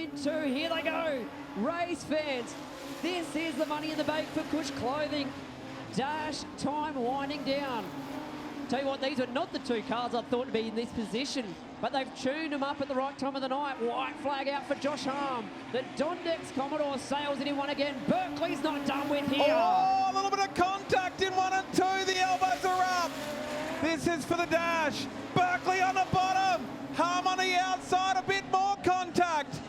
into. Here they go. Race fans. This is the money in the bank for Cush Clothing. Dash time winding down. Tell you what, these are not the two cars I thought to be in this position, but they've tuned them up at the right time of the night. White flag out for Josh Harm. The Dondex Commodore sails it in one again. Berkeley's not done with here. Oh, a little bit of contact in 1 and 2. The elbows are up. This is for the dash. Berkeley on the bottom. Harm on the outside. A bit more contact.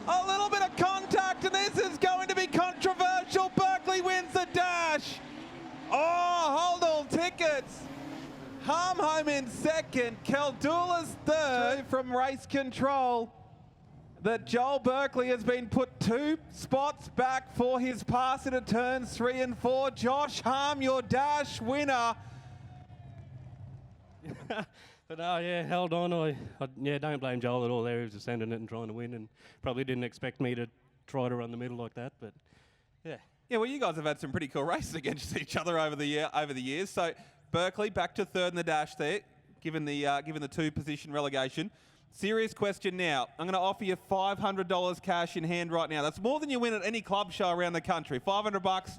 A little bit of contact, and this is going to be controversial. Berkeley wins the dash. Oh, hold all tickets. Harm home in second, Caldula's third from race control. That Joel Berkeley has been put 2 spots back for his pass into turns 3 and 4. Josh Harm, your dash winner. But yeah, held on. I don't blame Joel at all there. He was just sending it and trying to win, and probably didn't expect me to try to run the middle like that, but yeah. Yeah, well, you guys have had some pretty cool races against each other over the years. So Berkeley back to third in the dash there, given the 2-position relegation. Serious question now. I'm going to offer you $500 cash in hand right now. That's more than you win at any club show around the country. $500,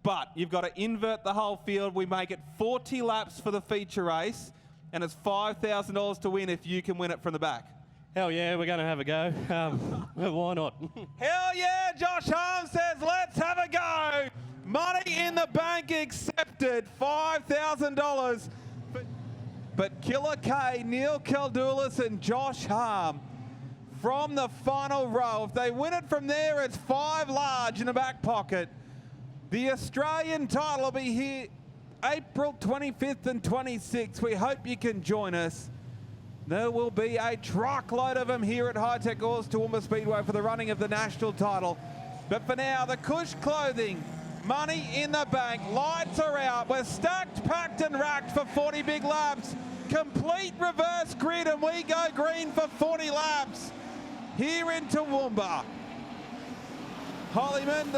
but you've got to invert the whole field. We make it 40 laps for the feature race, and it's $5,000 to win if you can win it from the back. Hell yeah, we're going to have a go. Why not? Hell yeah, Josh Harm says, let's have a go. Money in the bank accepted, $5,000. But Killer K, Neil Caldulis and Josh Harm from the final row. If they win it from there, it's 5 large in the back pocket. The Australian title will be here April 25th and 26th. We hope you can join us. There will be a truckload of them here at Hi-Tec Oils Toowoomba Speedway for the running of the national title. But for now, the Cush Clothing, money in the bank, lights are out. We're stacked, packed and racked for 40 big laps. Complete reverse grid and we go green for 40 laps here in Toowoomba. Hollyman,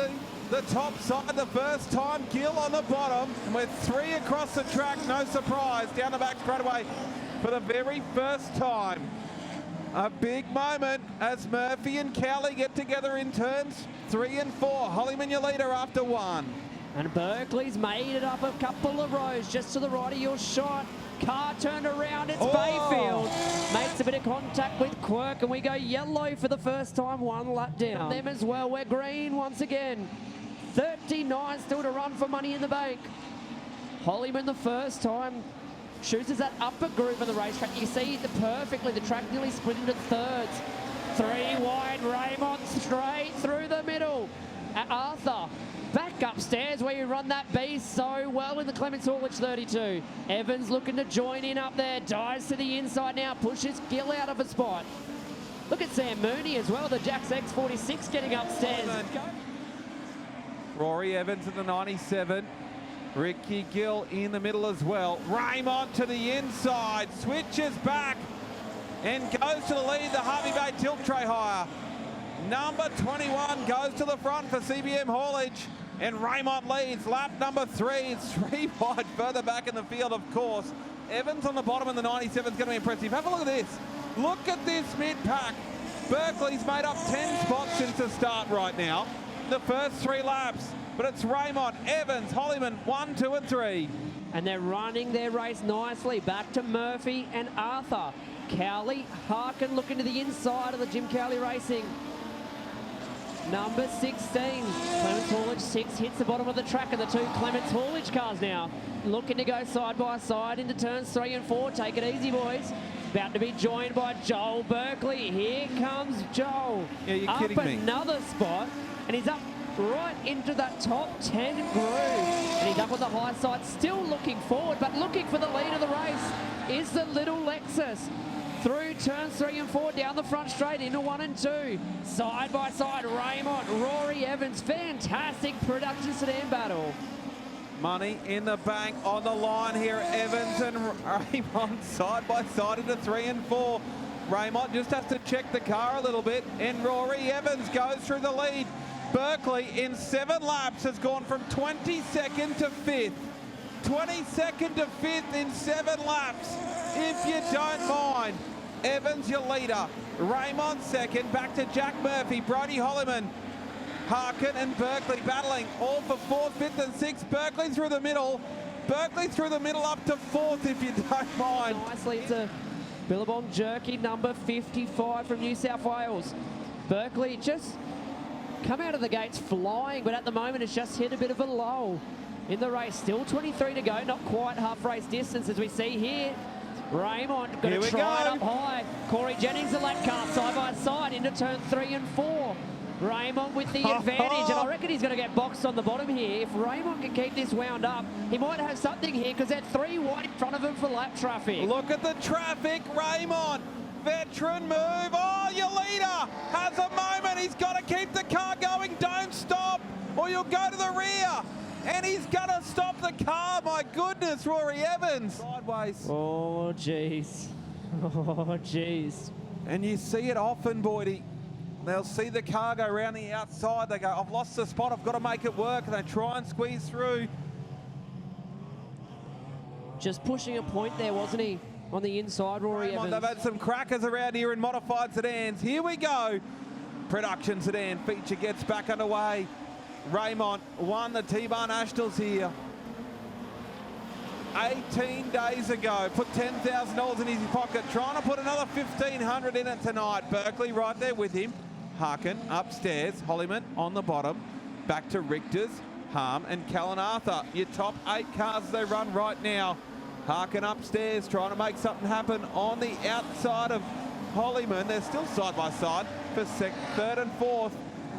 the top side the first time, Gill on the bottom, and we're 3 across the track, no surprise, down the back straightaway for the very first time. A big moment as Murphy and Cowley get together in turns 3 and 4. Hollyman your leader after 1. And Berkeley's made it up a couple of rows just to the right of your shot. Car turned around, it's Bayfield. Makes a bit of contact with Quirk and we go yellow for the first time, 1 lap down. Them as well, we're green once again. 39 still to run for money in the bank. Hollyman the first time chooses that upper groove of the racetrack. You see perfectly, the track nearly split into thirds. 3 wide, Raymond straight through the middle. Arthur back upstairs where you run that beast so well in the Clements Horwich 32. Evans looking to join in up there, dives to the inside now, pushes Gill out of a spot. Look at Sam Mooney as well, the Jax X46 getting upstairs. Rory Evans at the 97. Ricky Gill in the middle as well. Raymond to the inside, switches back and goes to the lead, the Harvey Bay tilt tray higher. Number 21 goes to the front for CBM haulage, and Raymond leads lap number 3. It's 3 wide further back in the field, of course. Evans on the bottom in the 97 is going to be impressive. Have a look at this. Look at this mid-pack. Berkeley's made up 10 spots since the start right now. The first 3 laps. But it's Raymond, Evans, Hollyman, 1, 2 and 3. And they're running their race nicely. Back to Murphy and Arthur. Cowley, Harkin looking to the inside of the Jim Cowley Racing. Number 16, Clements Haulage 6 hits the bottom of the track, and the 2 Clements Haulage cars now looking to go side by side into turns 3 and 4. Take it easy, boys. About to be joined by Joel Berkeley. Here comes Joel. Yeah, you're kidding me. Up another spot, and he's up right into that top 10 groove. And he's up on the high side, still looking forward, but looking for the lead of the race is the little Lexus. Through turns 3 and 4, down the front straight into 1 and 2. Side by side, Raymond, Rory Evans. Fantastic production sedan battle. Money in the bank on the line here. Evans and Raymond side by side into 3 and 4. Raymond just has to check the car a little bit, and Rory Evans goes through the lead. Berkeley in 7 laps has gone from 22nd to 5th. 22nd to 5th in 7 laps. If you don't mind, Evans your leader. Raymond second, back to Jack Murphy, Brody Holliman, Harkin and Berkeley battling, all for fourth, fifth and sixth. Berkeley through the middle. Berkeley through the middle up to fourth, if you don't mind. Nicely, it's a Billabong Jerky number 55 from New South Wales. Berkeley just come out of the gates flying, but at the moment it's just hit a bit of a lull in the race. Still 23 to go, not quite half race distance as we see here. Raymond going to try it up high. Corey Jennings, the late car, side by side into turn 3 and 4. Raymond with the advantage, and I reckon he's going to get boxed on the bottom here. If Raymond can keep this wound up, he might have something here because they're 3 wide in front of him for lap traffic. Look at the traffic, Raymond. Veteran move. Oh, your leader has a moment. He's got to keep the car going. Don't stop or you'll go to the rear. And he's going to stop the car. My goodness, Rory Evans. Sideways. Oh, jeez. Oh, jeez. And you see it often, Boydie. They'll see the car go around the outside. They go, I've lost the spot. I've got to make it work. And they try and squeeze through. Just pushing a point there, wasn't he? On the inside, Rory Evans. They've had some crackers around here in modified sedans. Here we go. Production sedan feature gets back underway. Raymond won the T-Bar Nationals here 18 days ago. Put $10,000 in his pocket. Trying to put another $1,500 in it tonight. Berkeley right there with him. Harkin upstairs. Holliman on the bottom. Back to Richter's, Harm and Callan Arthur. Your top 8 cars they run right now. Harkin upstairs trying to make something happen on the outside of Holliman. They're still side by side for third and fourth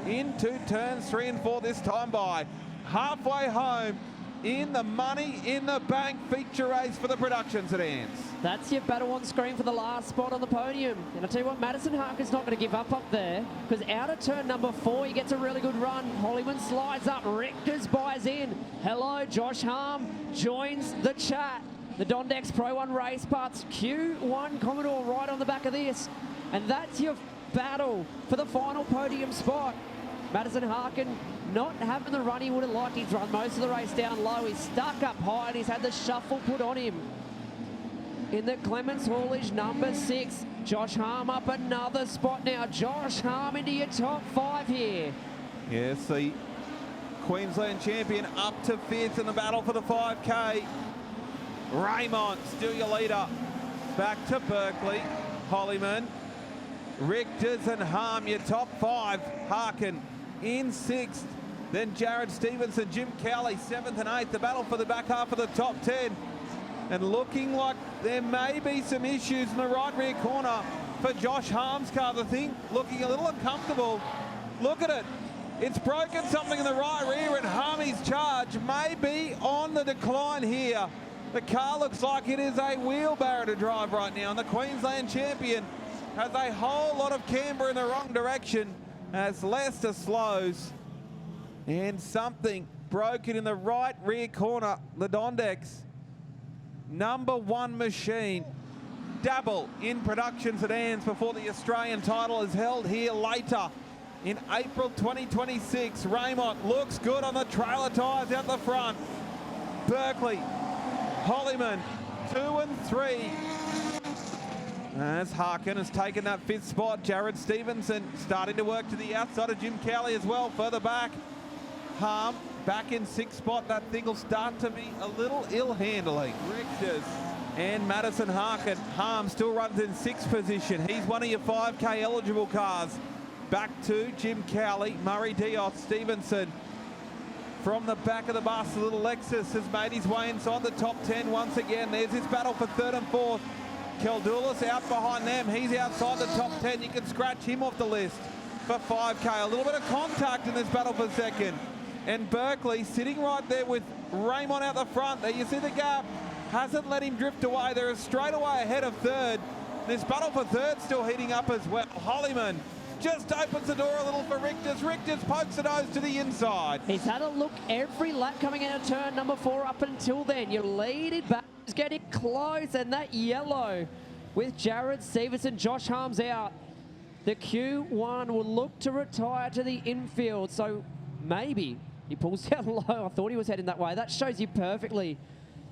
into turns 3 and 4 this time by. Halfway home in the Money in the Bank feature race for the Production Sedans. That's your battle on screen for the last spot on the podium. And I'll tell you what, Madison Harkin's not going to give up there because out of turn number 4, he gets a really good run. Hollyman slides up, Richters buys in. Hello, Josh Harm joins the chat. The Dondex Pro 1 race parts, Q1 Commodore right on the back of this. And that's your battle for the final podium spot. Madison Harkin not having the run he would have liked. He's run most of the race down low. He's stuck up high and he's had the shuffle put on him. In the Clements Haulage number 6, Josh Harm up another spot now. Josh Harm into your top 5 here. Yes, the Queensland champion up to 5th in the battle for the 5K. Raymond, still your leader. Back to Berkeley. Holliman, Richters and Harm, your top 5. Harkin in 6th. Then Jared Stevenson, Jim Cowley, 7th and 8th. The battle for the back half of the top 10. And looking like there may be some issues in the right rear corner for Josh Harm's car. The thing looking a little uncomfortable. Look at it. It's broken something in the right rear and Harmy's charge may be on the decline here. The car looks like it is a wheelbarrow to drive right now. And the Queensland champion has a whole lot of camber in the wrong direction as Lester slows. And something broken in the right rear corner. The Dondex number 1 machine. Dabble in Production Sedans before the Australian title is held here later in April 2026. Raymond looks good on the trailer tyres out the front. Berkeley, Holliman, 2 and 3. As Harkin has taken that 5th spot. Jared Stevenson starting to work to the outside of Jim Cowley as well. Further back, Harm back in 6th spot. That thing will start to be a little ill-handling. Richters and Madison Harkin. Harm still runs in 6th position. He's one of your 5K eligible cars. Back to Jim Cowley, Murray Dios, Stevenson. From the back of the bus, the little Lexus has made his way inside the top 10 once again. There's his battle for 3rd and 4th. Keldoulis out behind them. He's outside the top 10. You can scratch him off the list for 5K. A little bit of contact in this battle for 2nd. And Berkeley sitting right there with Raymond out the front. There you see the gap. Hasn't let him drift away. They're straight away ahead of 3rd. This battle for 3rd still heating up as well. Holliman just opens the door a little for Richters. Richters pokes the nose to the inside. He's had a look every lap coming out of turn number 4 up until then. You lead it back. It's getting close, and that yellow with Jared Stevenson. Josh Harm's out. The Q1 will look to retire to the infield, so maybe he pulls down low. I thought he was heading that way. That shows you perfectly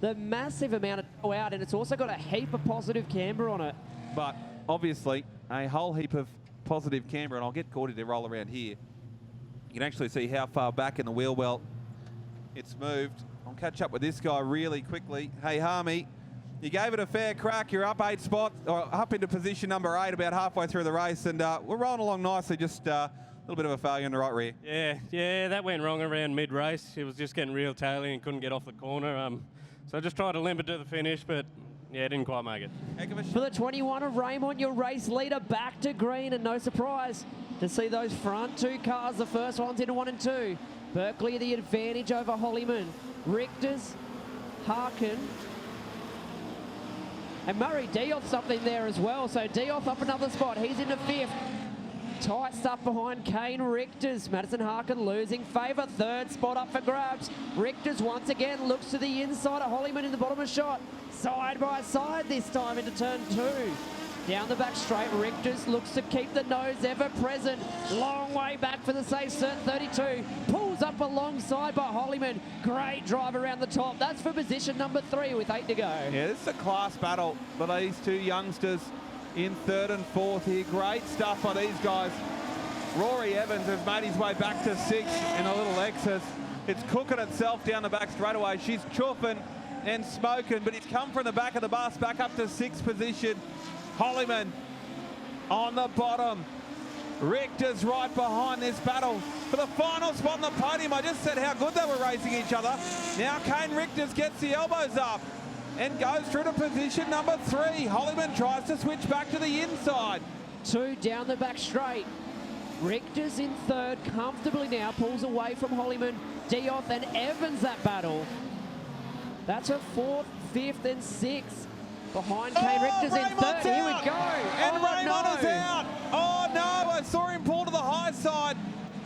the massive amount of toe out, and it's also got a heap of positive camber on it. But obviously a whole heap of positive camera, and I'll get Gordy to roll around here. You can actually see how far back in the wheel well it's moved. I'll catch up with this guy really quickly. Hey, Harmy, you gave it a fair crack. You're up 8 spots, or up into position number 8 about halfway through the race, and we're rolling along nicely, just a little bit of a failure in the right rear. Yeah, that went wrong around mid-race. It was just getting real taily and couldn't get off the corner. So I just tried to limp it to the finish, but yeah, didn't quite make it. For the 21 of Raymond, your race leader back to green, and no surprise to see those front 2 cars. The first one's into 1 and 2. Berkeley the advantage over Hollyman. Richters, Harkin, and Murray Dioth something there as well. So Dioth up another spot. He's into 5th. Tight stuff behind Kane Richters. Madison Harkin losing favour. 3rd spot up for grabs. Richters once again looks to the inside of Hollyman in the bottom of shot. Side by side this time into turn 2. Down the back straight, Richters looks to keep the nose ever present. Long way back for the safe cert 32. Pulls up alongside by Hollyman. Great drive around the top. That's for position number 3 with 8 to go. Yeah, this is a class battle for these 2 youngsters in 3rd and 4th here. Great stuff by these guys. Rory Evans has made his way back to 6th in a little Lexus. It's cooking itself down the back straightaway. She's chuffing and smoking, but he's come from the back of the bus back up to 6th position. Hollyman on the bottom. Richter's right behind this battle for the final spot on the podium. I just said how good they were racing each other. Now Kane Richters gets the elbows up and goes through to position number 3. Hollyman tries to switch back to the inside. 2 down the back straight. Richters in 3rd comfortably now, pulls away from Hollyman. Dioth and Evans that battle. That's a 4th, 5th and 6th. Behind Kane Richters in 3rd. Here we go. And Raymond is out. Oh no, I saw him pull to the high side.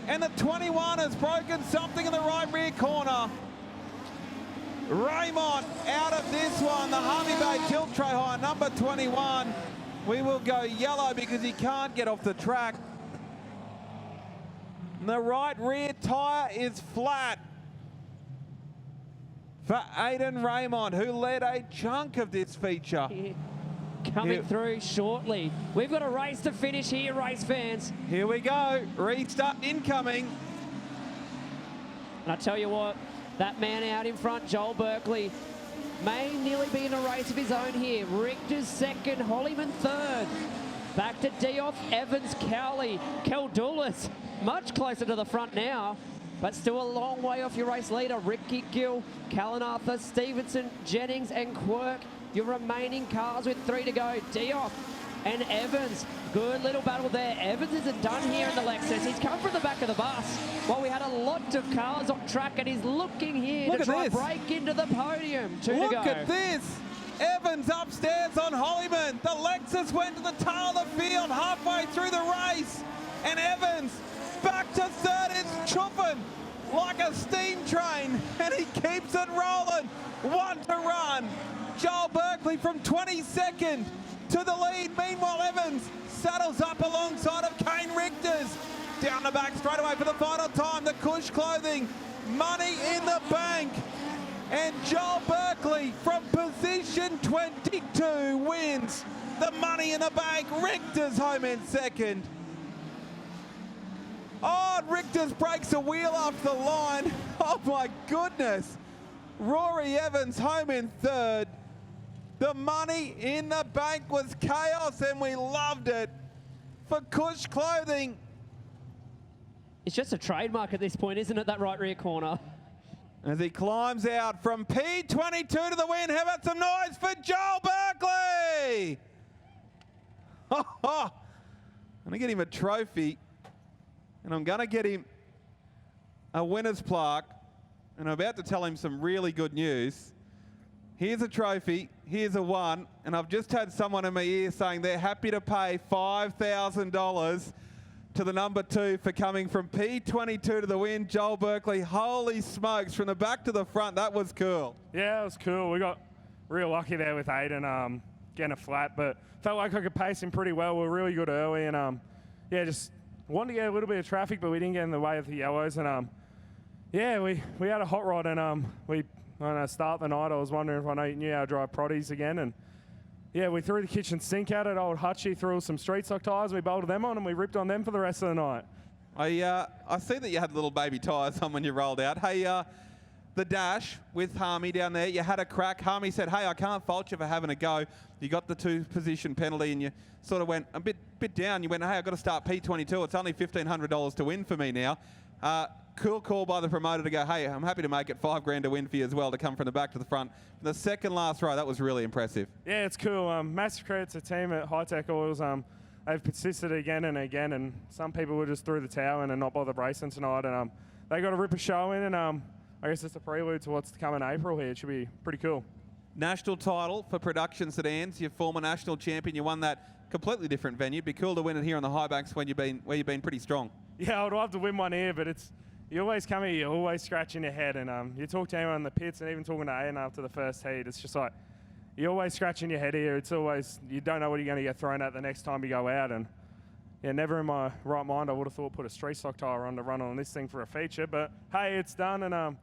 And the 21 has broken something in the right rear corner. Raymond out of this one. The Harvey Bay tilt tray high, number 21. We will go yellow because he can't get off the track. And the right rear tyre is flat for Aidan Raymond, who led a chunk of this feature. Coming through shortly. We've got a race to finish here, race fans. Here we go. Restart incoming. And I tell you what, that man out in front, Joel Berkeley, may nearly be in a race of his own here. Richters 2nd, Hollyman 3rd. Back to Dioth, Evans, Cowley, Keldulis, much closer to the front now, but still a long way off your race leader. Ricky Gill, Callan Arthur, Stevenson, Jennings and Quirk, your remaining cars with 3 to go. Dioth and Evans, good little battle there. Evans isn't done here in the Lexus. He's come from the back of the bus while we had a lot of cars on track, and he's looking here to try and break into the podium. 2 to go. Look at this. Evans upstairs on Hollyman. The Lexus went to the tail of the field halfway through the race. And Evans back to 3rd. It's chuffing like a steam train. And he keeps it rolling. 1 to run. Joel Berkeley from 22nd to the lead. Meanwhile, Evans saddles up alongside of Kane Richters. Down the back straight away for the final time. The Cush Clothing. Money in the bank. And Joel Berkeley from position 22 wins the Money in the Bank. Richters home in 2nd. Oh, Richters breaks a wheel off the line. Oh my goodness. Rory Evans home in 3rd. The Money in the Bank was chaos and we loved it. For Cush Clothing. It's just a trademark at this point, isn't it, that right rear corner? As he climbs out from P22 to the win. How about some noise for Joel Berkeley? I'm going to get him a trophy, and I'm going to get him a winner's plaque, and I'm about to tell him some really good news. Here's a trophy, here's a 1, and I've just had someone in my ear saying they're happy to pay $5,000 to the number 2 for coming from P22 to the win. Joel Berkeley, holy smokes, from the back to the front, that was cool. Yeah, it was cool. We got real lucky there with Aidan getting a flat, but felt like I could pace him pretty well. We were really good early, and yeah, just wanted to get a little bit of traffic, but we didn't get in the way of the yellows. And yeah, we had a hot rod, and on a start the night, I was wondering if I knew how to drive Proddies again, and Yeah, we threw the kitchen sink at it. Old Hutchie threw some street stock tyres. We bolted them on and we ripped on them for the rest of the night. I see that you had little baby tyres on when you rolled out. Hey, the dash with Harmy down there, you had a crack. Harmy said, hey, I can't fault you for having a go. You got the 2-position penalty and you sort of went a bit down. You went, hey, I've got to start P22. It's only $1,500 to win for me now. Cool call by the promoter to go, hey, I'm happy to make it $5,000 to win for you as well, to come from the back to the front. The second last row, that was really impressive. Yeah, it's cool. Massive credit to the team at Hi-Tec Oils. They've persisted again and again, and some people were just threw the towel in and not bother racing tonight. And they got a ripper show in, and I guess it's a prelude to what's to come in April here. It should be pretty cool. National title for Production Sedans. Your former national champion. You won that completely different venue. It'd be cool to win it here on the High Banks where you've been pretty strong. Yeah, I'd love to win one here, but you always come here, you're always scratching your head, and you talk to anyone in the pits, and even talking to Ian after the first heat, it's just like, you're always scratching your head here. It's always, you don't know what you're going to get thrown at the next time you go out, and yeah, never in my right mind I would have thought put a street stock tyre on to run on this thing for a feature, but hey, it's done, and